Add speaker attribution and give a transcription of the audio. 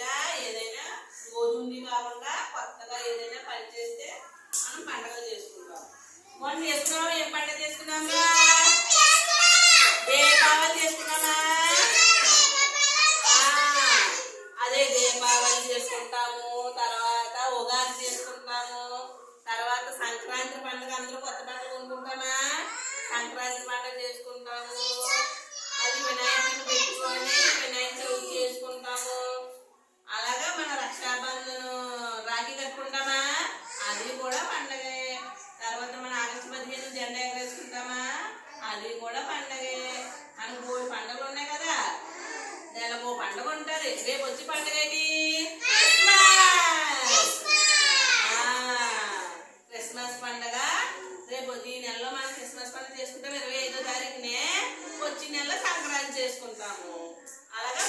Speaker 1: కొత్తగా ఏదైనా రోజుండి కాకుండా కొత్తగా ఏదైనా పని చేస్తే మనం పండుగలు చేసుకుంటాం. మొన్న చేసుకున్నామా? ఏం పండుగ చేసుకున్నామా? దీపావళి చేసుకున్నామా? అదే దీపావళి చేసుకుంటాము, తర్వాత ఉగాది చేసుకుంటాము, తర్వాత సంక్రాంతి పండుగ. అందరూ కొత్త బట్టలు కొనుక్కుంటామా? సంక్రాంతి పండుగ చేసుకుంటాము. మళ్ళీ వినాయకుడిని పెట్టుకొని వినాయక చవితి చేసుకుంటాము. అలాగా మన రక్షాబంధను రాఖీ కట్టుకుంటామా? అది కూడా పండగే. తర్వాత మన ఆగస్టు 15 జెండా ఎగరేసుకుంటామా? అది కూడా పండగే. మనకు 3 పండుగలు ఉన్నాయి కదా, నెలకు పండుగ ఉంటుంది. రేపు వచ్చి పండుగ ఏంటి? క్రిస్మస్ పండుగ రేపు. ఈ నెలలో మనం క్రిస్మస్ పండుగ చేసుకుంటాం 25వ తారీఖునే. వచ్చి నెలలో సంక్రాంతి చేసుకుంటాము. అలాగా